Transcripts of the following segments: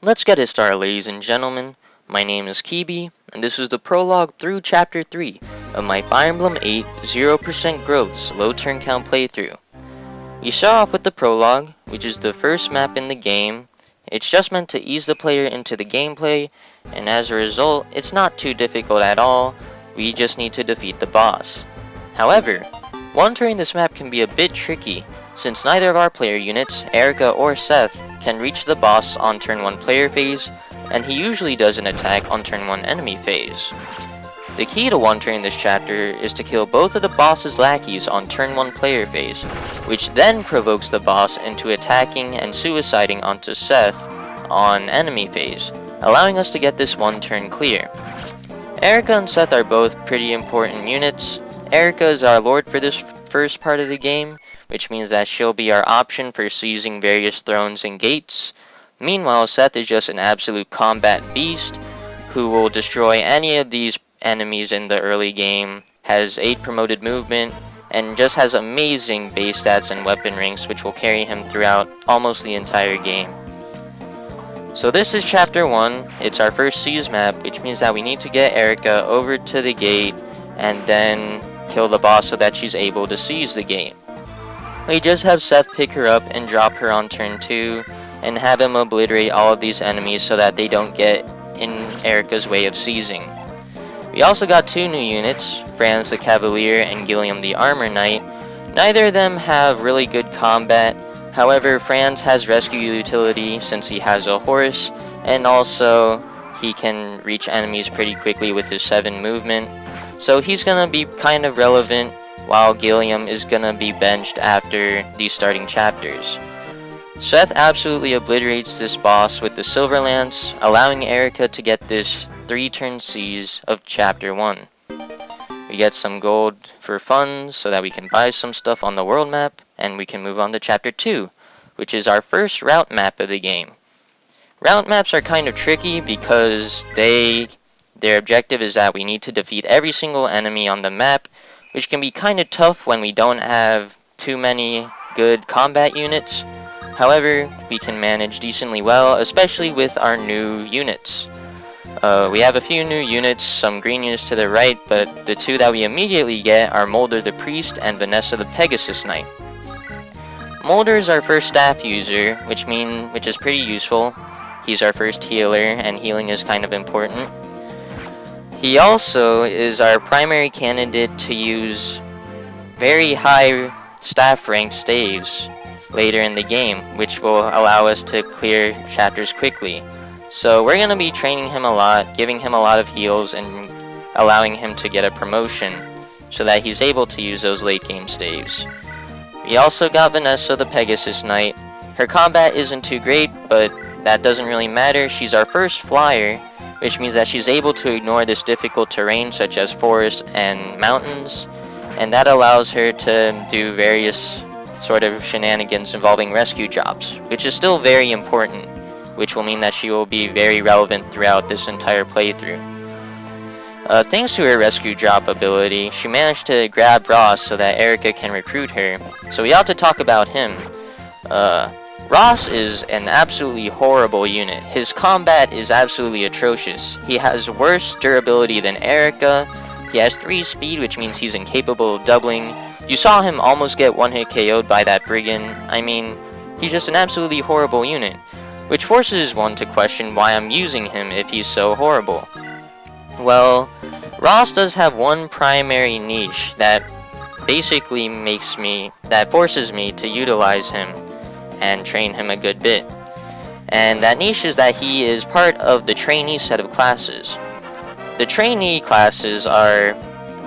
Let's get it started, ladies and gentlemen. My name is Kibi, and this is the prologue through Chapter 3 of my Fire Emblem 8 0% growth slow turn count playthrough. We start off with the prologue, which is the first map in the game. It's just meant to ease the player into the gameplay, and as a result, it's not too difficult at all. We just need to defeat the boss. However, wandering this map can be a bit tricky, since neither of our player units, Eirika or Seth, can reach the boss on turn 1 player phase, and he usually does an attack on turn 1 enemy phase. The key to one-turning this chapter is to kill both of the boss's lackeys on turn 1 player phase, which then provokes the boss into attacking and suiciding onto Seth on enemy phase, allowing us to get this one turn clear. Eirika and Seth are both pretty important units. Eirika is our lord for this first part of the game, which means that she'll be our option for seizing various thrones and gates. Meanwhile, Seth is just an absolute combat beast who will destroy any of these enemies in the early game, has 8 promoted movement, and just has amazing base stats and weapon ranks which will carry him throughout almost the entire game. So this is chapter 1, it's our first seize map, which means that we need to get Eirika over to the gate and then kill the boss so that she's able to seize the gate. We just have Seth pick her up and drop her on turn 2 and have him obliterate all of these enemies so that they don't get in Eirika's way of seizing. We also got 2 new units, Franz the Cavalier and Gilliam the Armor Knight. Neither of them have really good combat, however Franz has rescue utility since he has a horse, and also he can reach enemies pretty quickly with his 7 movement, so he's gonna be kind of relevant, while Gilliam is gonna be benched after these starting chapters. Seth absolutely obliterates this boss with the Silver Lance, allowing Eirika to get this 3-turn seize of chapter 1. We get some gold for funds so that we can buy some stuff on the world map, and we can move on to chapter 2, which is our first route map of the game. Route maps are kind of tricky because their objective is that we need to defeat every single enemy on the map, which can be kind of tough when we don't have too many good combat units. However, we can manage decently well, especially with our new units. We have a few new units, some green units to the right, but the 2 that we immediately get are Mulder the Priest and Vanessa the Pegasus Knight. Mulder is our first staff user, which is pretty useful. He's our first healer, and healing is kind of important. He also is our primary candidate to use very high staff rank staves later in the game, which will allow us to clear chapters quickly. So we're going to be training him a lot, giving him a lot of heals, and allowing him to get a promotion so that he's able to use those late game staves. We also got Vanessa the Pegasus Knight. Her combat isn't too great, but that doesn't really matter. She's our first flyer, which means that she's able to ignore this difficult terrain such as forests and mountains, and that allows her to do various sort of shenanigans involving rescue jobs, which is still very important, which will mean that she will be very relevant throughout this entire playthrough. Thanks to her rescue job ability, she managed to grab Ross so that Eirika can recruit her, so we ought to talk about him. Ross is an absolutely horrible unit. His combat is absolutely atrocious. He has worse durability than Eirika. He has 3 speed, which means he's incapable of doubling. You saw him almost get one-hit KO'd by that Brigand. I mean, he's just an absolutely horrible unit, which forces one to question why I'm using him if he's so horrible. Well, Ross does have one primary niche that basically forces me to utilize him and train him a good bit. And that niche is that he is part of the trainee set of classes. The trainee classes are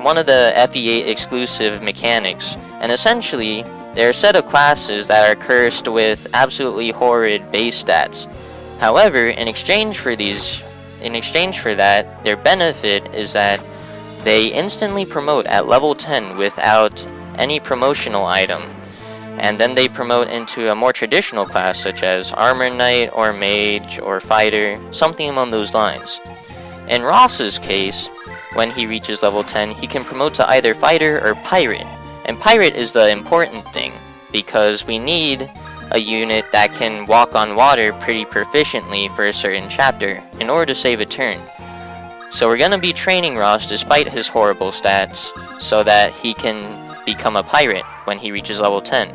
one of the FE8 exclusive mechanics, and essentially they're a set of classes that are cursed with absolutely horrid base stats. However, in exchange for that, their benefit is that they instantly promote at level 10 without any promotional item. And then they promote into a more traditional class such as Armor Knight or Mage or Fighter, something along those lines. In Ross's case, when he reaches level 10, he can promote to either Fighter or Pirate. And Pirate is the important thing, because we need a unit that can walk on water pretty proficiently for a certain chapter in order to save a turn. So we're going to be training Ross despite his horrible stats so that he can become a pirate when he reaches level 10.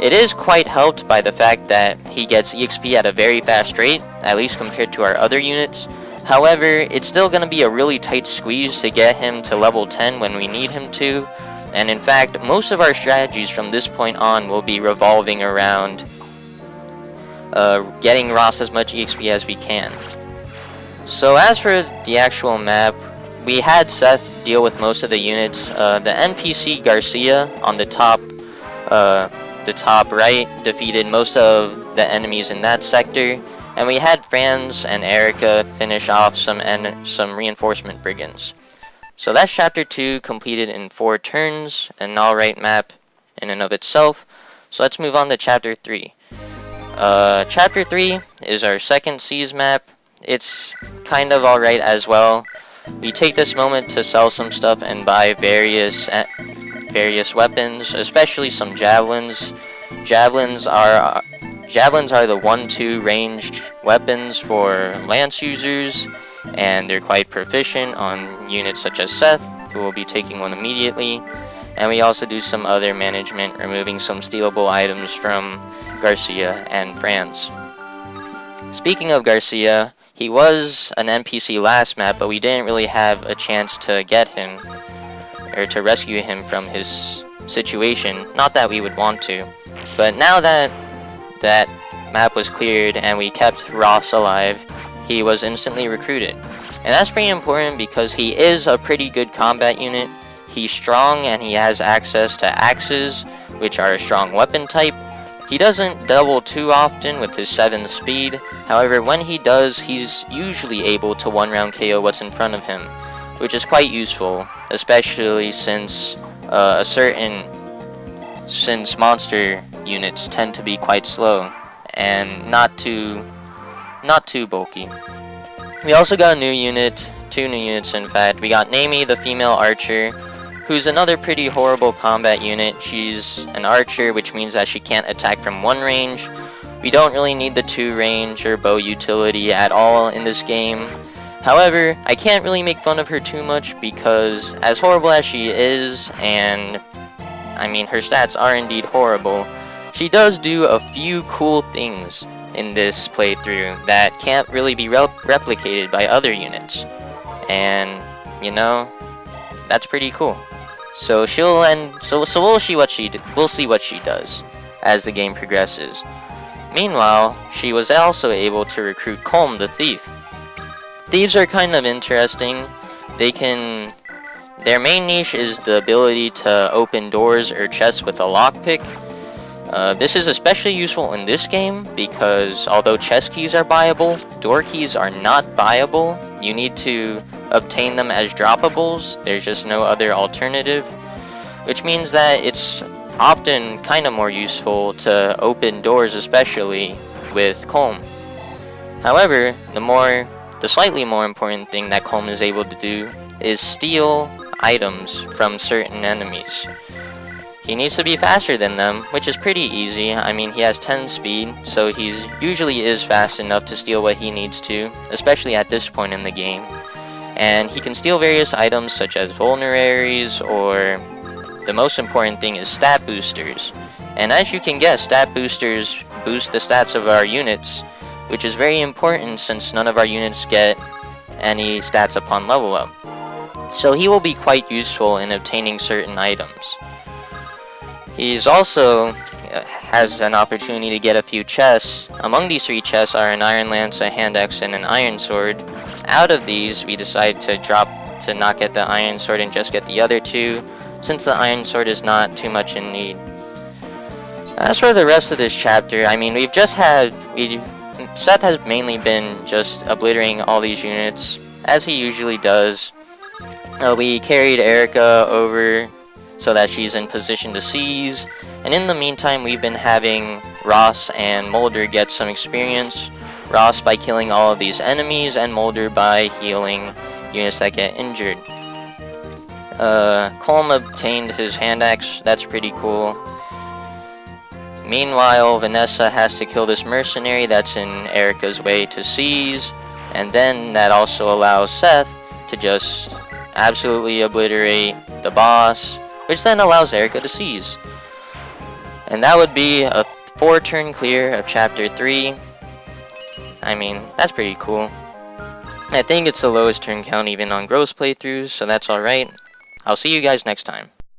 It is quite helped by the fact that he gets EXP at a very fast rate, at least compared to our other units. However, it's still going to be a really tight squeeze to get him to level 10 when we need him to. And in fact, most of our strategies from this point on will be revolving around getting Ross as much EXP as we can. So as for the actual map, we had Seth deal with most of the units. The NPC Garcia on the top right defeated most of the enemies in that sector, and we had Franz and Eirika finish off some reinforcement brigands. So that's chapter 2 completed in 4 turns, an alright map in and of itself. So let's move on to chapter 3. Chapter 3 is our second seas map. It's kind of alright as well. We take this moment to sell some stuff and buy various weapons, especially some javelins. Javelins are the 1-2 ranged weapons for lance users, and they're quite proficient on units such as Seth, who will be taking one immediately. And we also do some other management, removing some stealable items from Garcia and Franz. Speaking of Garcia, he was an NPC last map, but we didn't really have a chance to get him, or to rescue him from his situation. Not that we would want to, but now that that map was cleared and we kept Ross alive, he was instantly recruited. And that's pretty important because he is a pretty good combat unit. He's strong and he has access to axes, which are a strong weapon type. He doesn't double too often with his 7 speed, however when he does, he's usually able to 1-round KO what's in front of him, which is quite useful, especially since monster units tend to be quite slow and not too bulky. We also got a new unit, 2 new units in fact. We got Naomi, the female archer, who's another pretty horrible combat unit. She's an archer, which means that she can't attack from 1 range. We don't really need the 2 range or bow utility at all in this game. However, I can't really make fun of her too much because as horrible as she is, and I mean her stats are indeed horrible, she does do a few cool things in this playthrough that can't really be replicated by other units. And, you know, that's pretty cool. So we'll see what she does as the game progresses. Meanwhile, she was also able to recruit Colm the thief. Thieves are kind of interesting. Their main niche is the ability to open doors or chests with a lockpick. This is especially useful in this game because although chest keys are buyable, door keys are not buyable. You need to obtain them as droppables. There's just no other alternative, which means that it's often kind of more useful to open doors, especially with Colm. However, the slightly more important thing that Colm is able to do is steal items from certain enemies. He needs to be faster than them, which is pretty easy. I mean, he has 10 speed, so he usually is fast enough to steal what he needs to, especially at this point in the game. And he can steal various items such as Vulneraries, or the most important thing is stat boosters. And as you can guess, stat boosters boost the stats of our units, which is very important since none of our units get any stats upon level up. So he will be quite useful in obtaining certain items. He's also has an opportunity to get a few chests. Among these 3 chests are an Iron Lance, a Hand Axe, and an Iron Sword. Out of these, we decided to not get the Iron Sword and just get the other 2, since the Iron Sword is not too much in need. As for the rest of this chapter, I mean, Seth has mainly been just obliterating all these units, as he usually does. We carried Eirika over so that she's in position to seize, and in the meantime we've been having Ross and Mulder get some experience. Ross by killing all of these enemies, and Mulder by healing units that get injured. Colm obtained his hand axe, that's pretty cool. Meanwhile, Vanessa has to kill this mercenary that's in Eirika's way to seize, and then that also allows Seth to just absolutely obliterate the boss, which then allows Eirika to seize. And that would be a 4-turn clear of Chapter 3. I mean, that's pretty cool. I think it's the lowest turn count even on gross playthroughs, so that's alright. I'll see you guys next time.